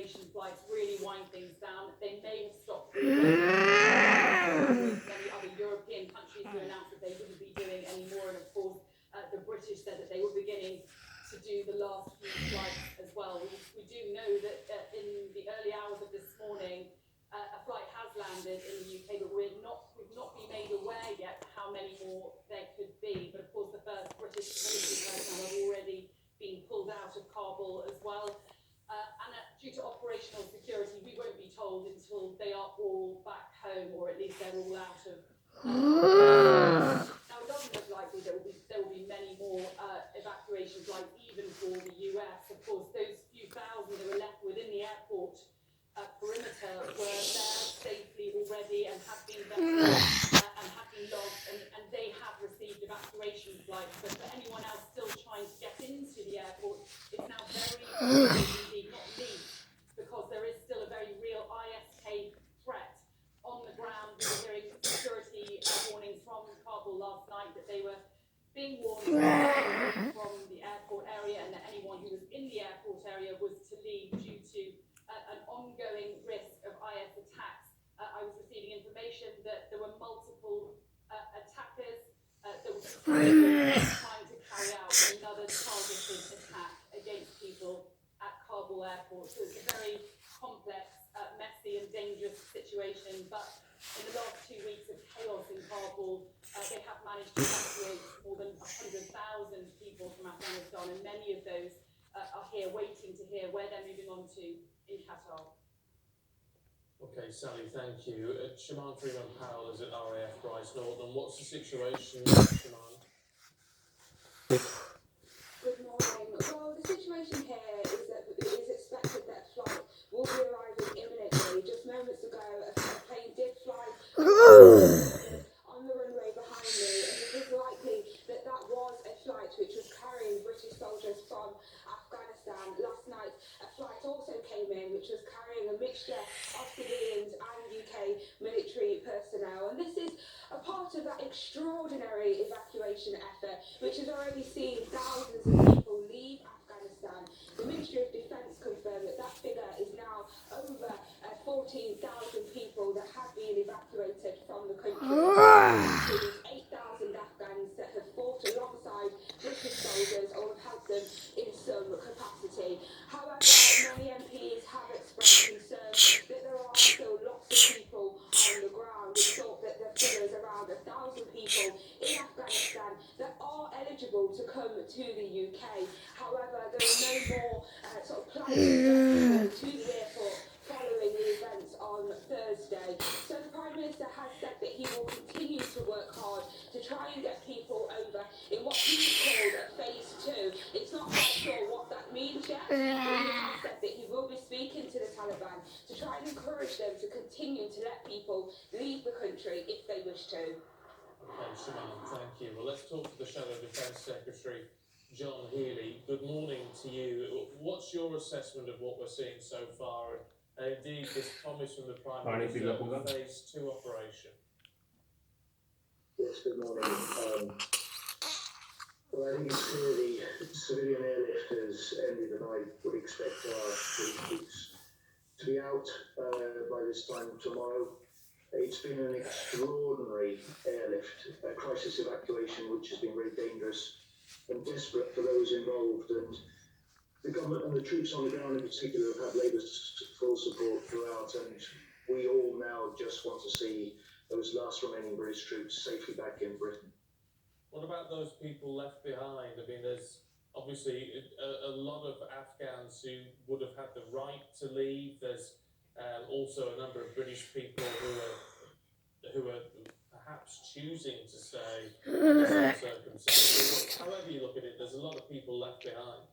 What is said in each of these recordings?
evacuation flights really wind things down. They may have stopped many other European countries who announced that they wouldn't be doing any more. And of course, the British said that they were beginning to do the last few flights as well. We do know that in the early hours of this morning, a flight has landed in the UK, but we've not been made aware yet how many more there could be. But of course, the first British military personnel have already been pulled out of Kabul as well. And due to operational security, we won't be told until they are all back home, or at least they're all out of. Now, it doesn't look likely there will be many more evacuation flights, even for the US. Of course, those few thousand that were left within the airport perimeter were there safely already and have been logged, and they have received evacuation flights. But for anyone else still trying to get into the airport, it's now very indeed not least, because there is still a very real ISK threat on the ground. We were hearing security warnings from Kabul last night that they were being warned from the airport area, and that anyone who was in the airport area was to leave due to an ongoing risk of IS attacks. I was receiving information that there were multiple attackers that were trying to carry out another targeted attack against people at Kabul airport. So it's a very complex, messy and dangerous situation. But in the last 2 weeks of chaos in Kabul, they have managed to evacuate more than 100,000 people from Afghanistan, and many of those are here waiting to hear where they're moving on to in Qatar. Okay, Sally, thank you. Shimon Freeman-Powell is at RAF Bryce Norton. What's the situation, Shimon? Good morning. Well, the situation here is that it is expected that a flight will be arriving imminently. Just moments ago, a plane did fly on the runway behind me, and it is likely that that was a flight which was carrying British soldiers from Afghanistan. Last night, a flight also came in which was carrying a mixture of civilians and UK military personnel, and this is a part of that extraordinary evacuation effort which has already seen thousands of people leave Afghanistan. The Ministry of Defence confirmed that that figure is now over 14,000 people that have been evacuated from the country. Including 8,000 Afghans that have fought alongside British soldiers or have helped them in some capacity. However, many MPs have expressed concern that there are still lots of people on the ground. We thought that the figure is around 1,000 people in Afghanistan that are eligible to come to the UK. However, there are no more plans to the airport following the events on Thursday. So the Prime Minister has said that he will continue to work hard to try and get people over in what he's called a phase 2. It's not quite sure what that means yet, but he has said that he will be speaking to the Taliban to try and encourage them to continue to let people leave the country if they wish to. Okay, Shimon, thank you. Well, let's talk to the Shadow Defence Secretary, John Healey. Good morning to you. What's your assessment of what we're seeing so far, and indeed this promise from the Prime Minister of a phase 2 operation? Yes, good morning. Well, I think it's clear the civilian airlift has ended, and I would expect our troops to be out by this time tomorrow. It's been an extraordinary airlift, a crisis evacuation, which has been very dangerous and desperate for those involved. And the government and the troops on the ground in particular have had Labour's full support throughout, and we all now just want to see those last remaining British troops safely back in Britain. What about those people left behind? I mean, there's obviously a lot of Afghans who would have had the right to leave. There's also a number of British people who are perhaps choosing to stay under some circumstances. However you look at it, there's a lot of people left behind.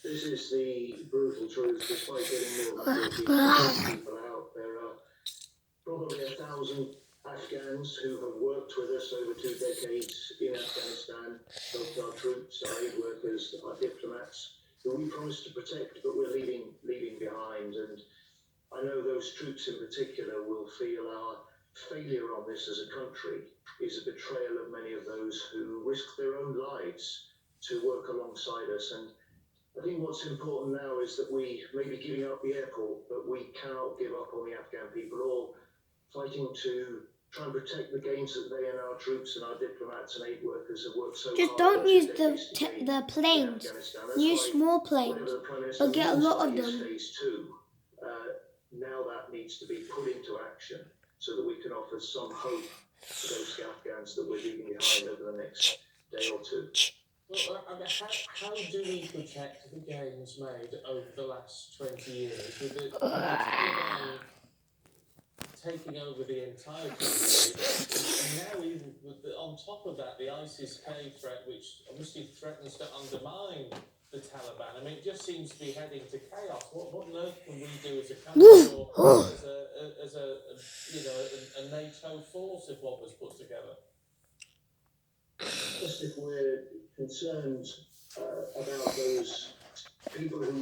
This is the brutal truth. Despite getting more than 40,000 people out, there are probably 1,000 Afghans who have worked with us over 2 decades in Afghanistan, helped our troops, our aid workers, our diplomats, who we promised to protect, but we're leaving behind. And I know those troops in particular will feel our failure on this as a country is a betrayal of many of those who risked their own lives to work alongside us. And I think what's important now is that we may be giving up the airport, but we cannot give up on the Afghan people or fighting to try and protect the gains that they and our troops and our diplomats and aid workers have worked so Just hard. don't over use decades to gain the in planes. Afghanistan. That's Use why small whatever planes, the Prime Minister but get a means lot by of his them. phase 2, now that needs to be put into action so that we can offer some hope to those Afghans that we're leaving behind over the next day or two. Well, I mean, how do we protect the gains made over the last 20 years with the Taliban taking over the entire country, and now even with on top of that, the ISIS-K threat, which obviously threatens to undermine the Taliban. I mean, it just seems to be heading to chaos. What on earth can we do as a country or as a NATO force if one was put together? Just if we're concerned about those people who